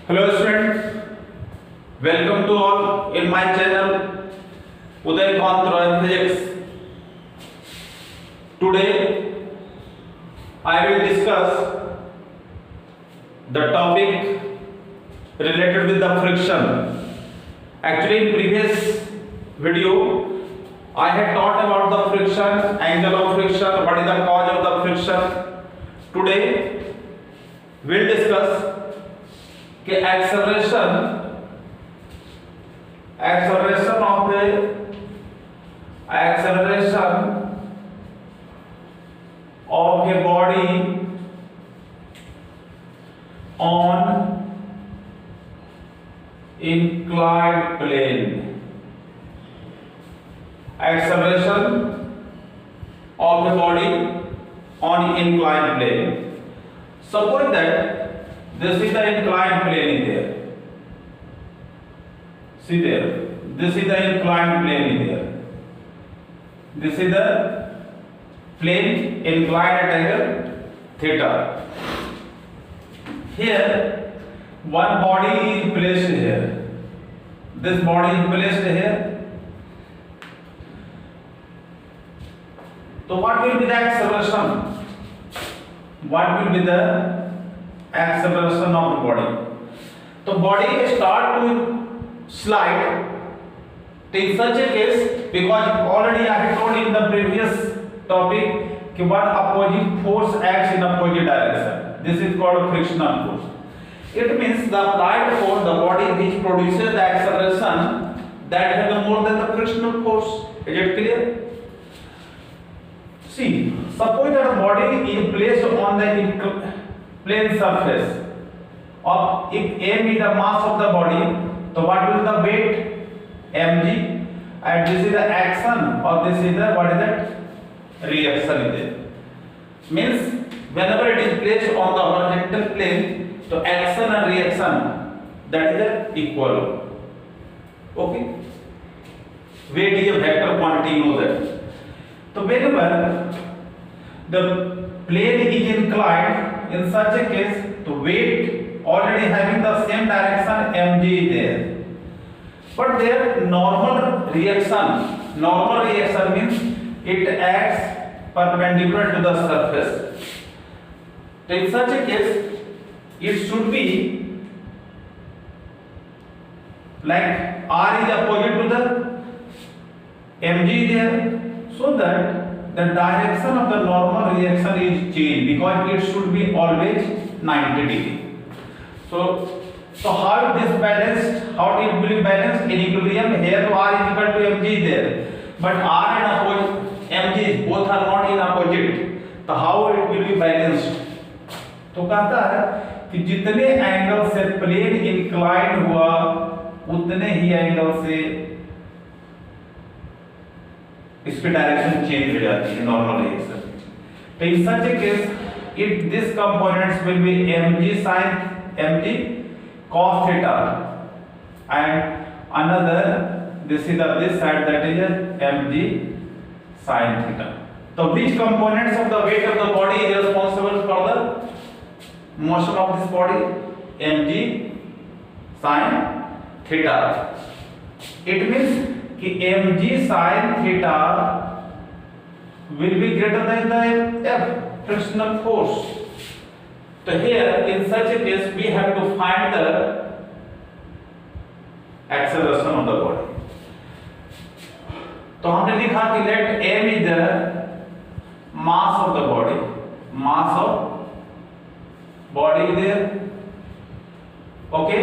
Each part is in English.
Hello students, welcome to all in my channel Uday Kant Roy Physics. Today I will discuss the topic related with the friction. Actually in previous video I had taught about the friction, angle of friction, what is the cause of the friction. Today we'll discuss कि acceleration of a body on inclined plane. Acceleration of a body on inclined plane. Suppose that this is the inclined plane in there. See there. This is the inclined plane in there. This is the plane inclined at angle theta. Here, one body is placed here. This body is placed here. So what will be the acceleration? What will be the acceleration of the body? So body start to slide. In such a case, because already I have told in the previous topic कि one opposite force acts in opposite direction. This is called frictional force. It means the applied force, the body which produces the acceleration, that has more than the frictional force. Is it clear? See, suppose that the body is placed on the plane surface, or if m is the mass of the body, so what will the weight? mg, and this is the action, or this is the what is that? Reaction is there. Means whenever it is placed on the horizontal plane, so action and reaction, that is equal. Okay? Weight is a vector quantity, you know that. So whenever the plane is inclined, in such a case, the weight already having the same direction mg is there. But their normal reaction means it acts perpendicular to the surface. So in such a case, it should be like r is opposite to the mg there, so that the direction of the normal reaction is changed, because it should be always 90 degree. So how this balanced? How it will be balanced? In equilibrium, here r is equal to mg there, but r and opposite mg both are not in opposite. So how it will be balanced? तो कहता है कि जितने angle से plane inclined हुआ उतने ही angle से इसकी डायरेक्शन चेंज हो जाती है नॉर्मल रिएक्शन. तो in such a case if this components will be mg sin mg cos theta and another this is the this side that is mg sin theta. So which components of the weight of the body is responsible for the motion of this body? mg sin theta. It means कि mg sin theta will be greater than the F, frictional force. So here in such a case we have to find the acceleration of the body. तो हमने लिखा कि let m is the mass of the body. Mass of body is there. Okay?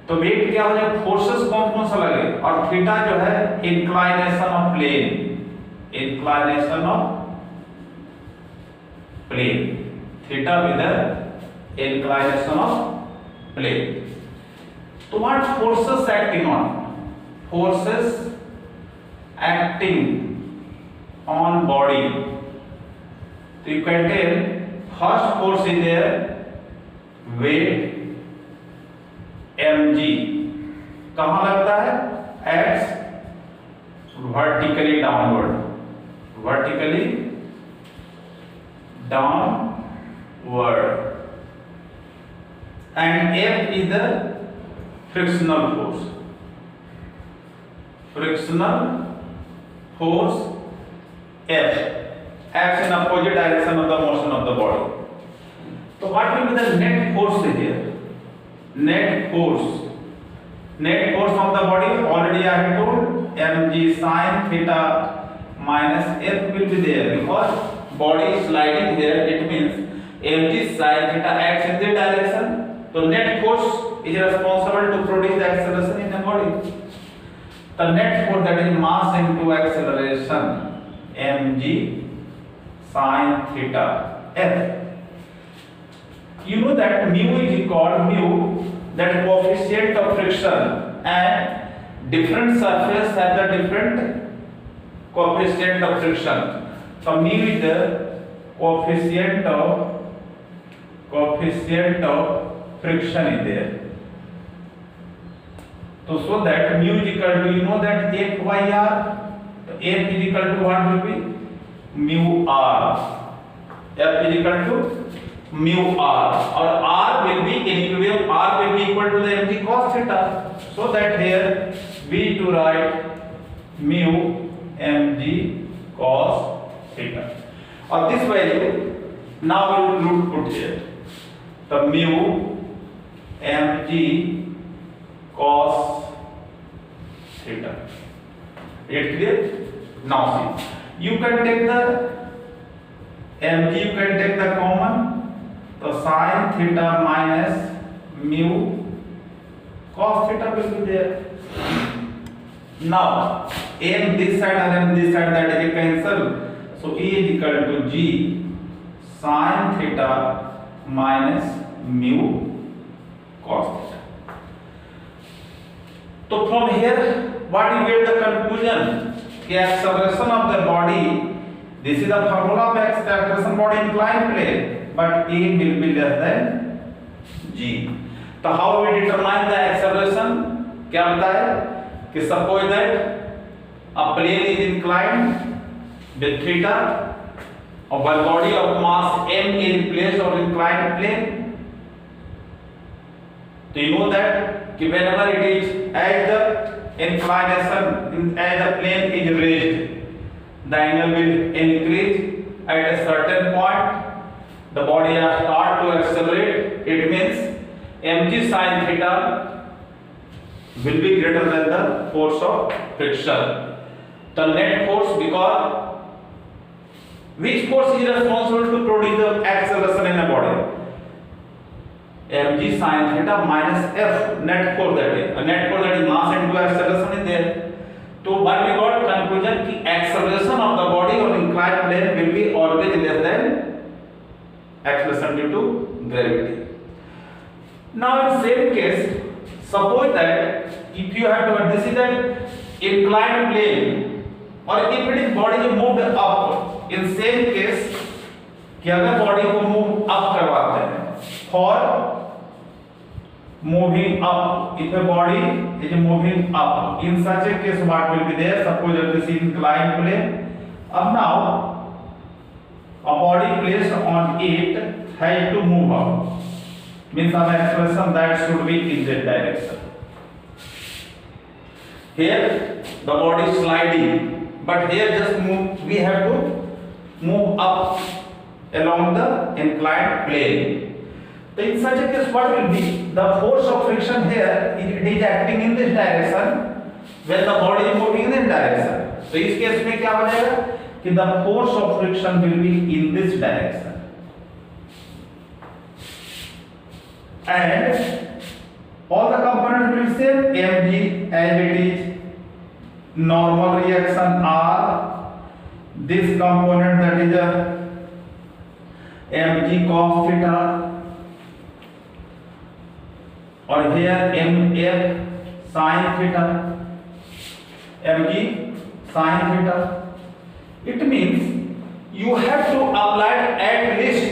तो wait क्या हो जाए? Forces कौन कौन सा लगे? और थीटा जो है inclination of plane. Inclination of plane. Theta with inclination of plane. तो what forces acting on? Forces acting on body. तो you can tell first force is there weight mg. कहां लगता है? Acts vertically downward. Vertically downward and F is the frictional force. Frictional force F acts in opposite direction of the motion of the body. So what will be the net force here? Net force of the body, already I have told, mg sin theta minus F will be there, because body is sliding here, it means mg sin theta acts in the direction. So net force is responsible to produce the acceleration in the body. The net force, that is mass into acceleration, mg sin theta F. You know that mu is called that coefficient of friction, and different surface have the different coefficient of friction. So mu is the coefficient of friction is there. So that mu is equal to, you know that F by R, so F is equal to what will be? Mu R. F is equal to mu R, or R will be in equilibrium, R will be equal to the mg cos theta. So that here we to write mu mg cos theta, or this value now we will put here, the mu mg cos theta. It clear? Now see, you can take the mg, you can take the common, so sin theta minus mu cos theta will be there. Now m this side and m this side, that is a cancel, so E is equal to g sin theta minus mu cos theta. So from here what you get the conclusion? The acceleration of the body, this is the formula of acceleration body inclined plane, but A will be less than g. So how we determine the acceleration? क्या बताए कि suppose that a plane is inclined with theta, or one body of mass m is placed on inclined plane. So you know that whenever it is as the inclination, as the plane is raised, the angle will increase. At a certain point, the body has start to accelerate. It means mg sin theta will be greater than the force of friction. The net force, because which force is responsible to produce the acceleration in a body? mg sin theta minus F, net force, that is mass into acceleration is there. So what we got conclusion कि acceleration of the body on inclined plane will be always less than acceleration due to gravity. Now in same case, suppose that if you have to, this is an inclined plane, or if it is body is moved up, in same case कि अगर body को move up करवाते हैं, for moving up, if a body is moving up, in such a case what will be there? Suppose that this is inclined plane. Now a body placed on it has to move up, means an acceleration that should be in that direction. Here the body is sliding, but here just move, we have to move up along the inclined plane. So in such a case what will be? The force of friction here, it is acting in this direction when the body is moving in this direction. So इस case में क्या हो जाएगा कि the force of friction will be in this direction, and all the components will be same, mg as it is, normal reaction R, this component that is a mg cos theta, और here mf sin theta, mg sin theta. It means you have to apply at least,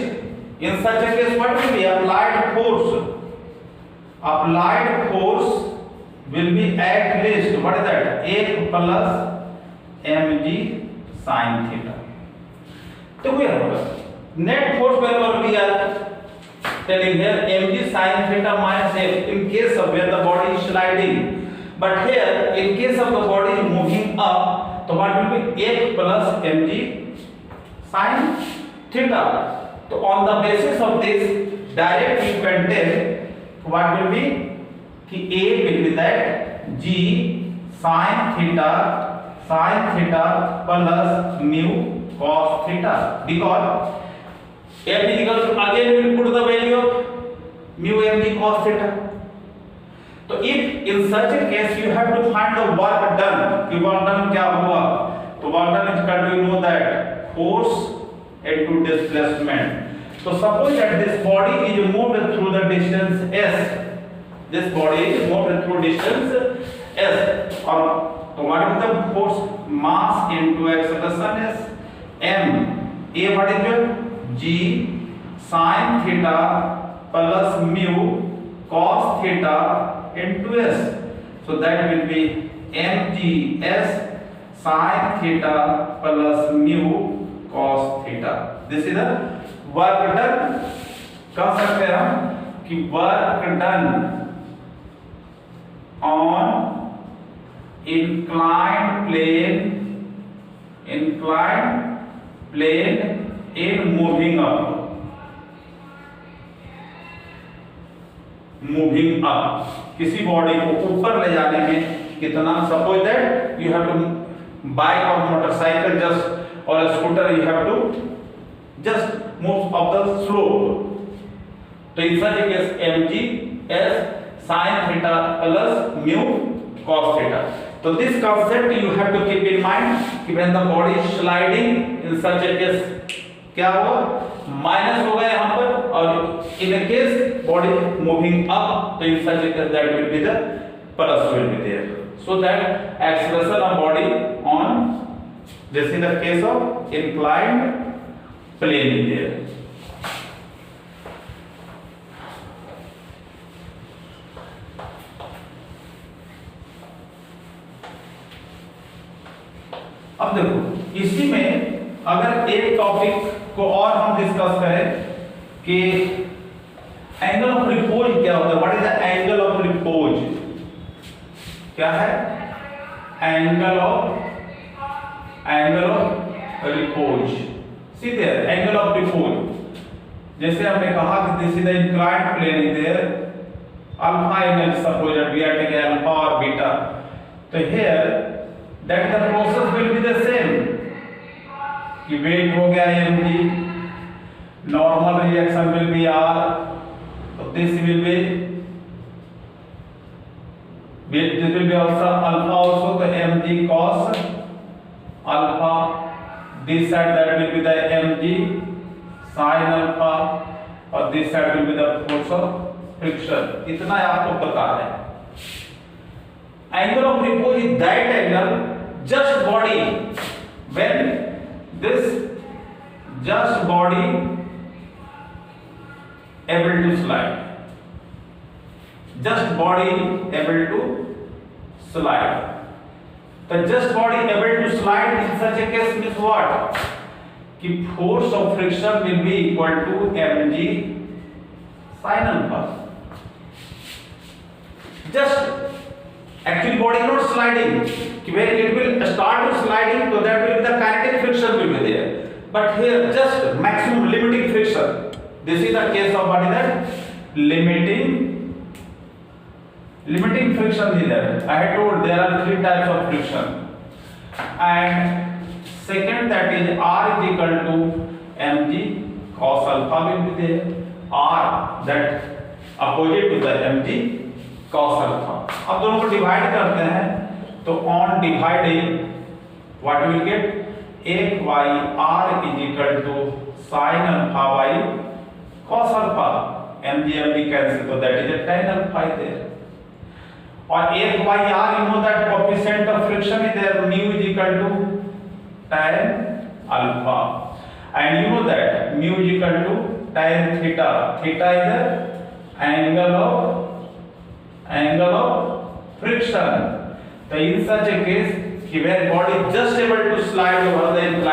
in such a case what will be applied force? Applied force will be at least, what is that? F plus mg sin theta. तो क्या होगा? Net force whenever we are telling here mg sin theta minus f in case of where the body is sliding. But here in case of the body moving up, so what will be f plus mg sin theta. So on the basis of this, direct you can tell what will be कि a will be that g sin theta plus mu cos theta, because f is equal to, again we will put the value of mu mg cos theta. तो if in such a case you have to find the work done, कि work done क्या हुआ, तो work done is equal to, you know that force into displacement. So suppose that this body is moved through the distance s. This body is moved through distance s. Or so what is the force? Mass into acceleration is m. A what is your g sin theta plus mu cos theta into s. So that will be mg s sin theta plus mu cos theta. This is the work done. कह सकते हैं हम कि work done on inclined plane in moving up. किसी body को ऊपर ले जाने में कितना, suppose that you have to bike और मोटरसाइकिल जस्ट और scooter, you have to just move up the slope. So in such a case mg s sin theta plus mu cos theta. So this concept you have to keep in mind कि when the body is sliding in such a case क्या होगा, minus होगा यहाँ पर, और in a case body moving up, so in such a case that will be the plus will be there. So that acceleration of body on, this is the case of inclined plane is there. अब देखो इसी में अगर एक topic को और हम discuss करें कि एंगल ऑफ रिपोज क्या होता है, what is the angle of repose, क्या है angle of repose. See there, angle of repose. जैसे हमने कहा कि this is the inclined plane is there, alpha angle suppose that we are taking alpha or beta. So here that the process will be the same. कि weight हो गया mg, normal reaction will be r. So this will be also alpha also, the mg cos alpha. This side that will be the mg sin alpha, और this side will be the force of friction. इतना आपको पता है. Angle of repose is that angle just body when this just body able to slide. Just body able to slide. The just body able to slide in such a case means what? कि force of friction will be equal to mg sin alpha. Just actually body not sliding. कि when it will start to sliding, so that will be the kinetic friction will be there. But here just maximum limiting friction. This is the case of what is that limiting friction is there. I had told there are three types of friction, and second that is r is equal to mg cos alpha will be there. R that opposite to the mg cos alpha. अब दोनों को divide करते हैं, तो on dividing what we will get f y r is equal to sin alpha by cos alpha. mg cancel, so that is a tan alpha there. और f by r you know that coefficient of friction is there, mu is equal to tan alpha, and you know that mu is equal to tan theta. Theta is the angle of friction. So in such a case, where body just able to slide over the inclined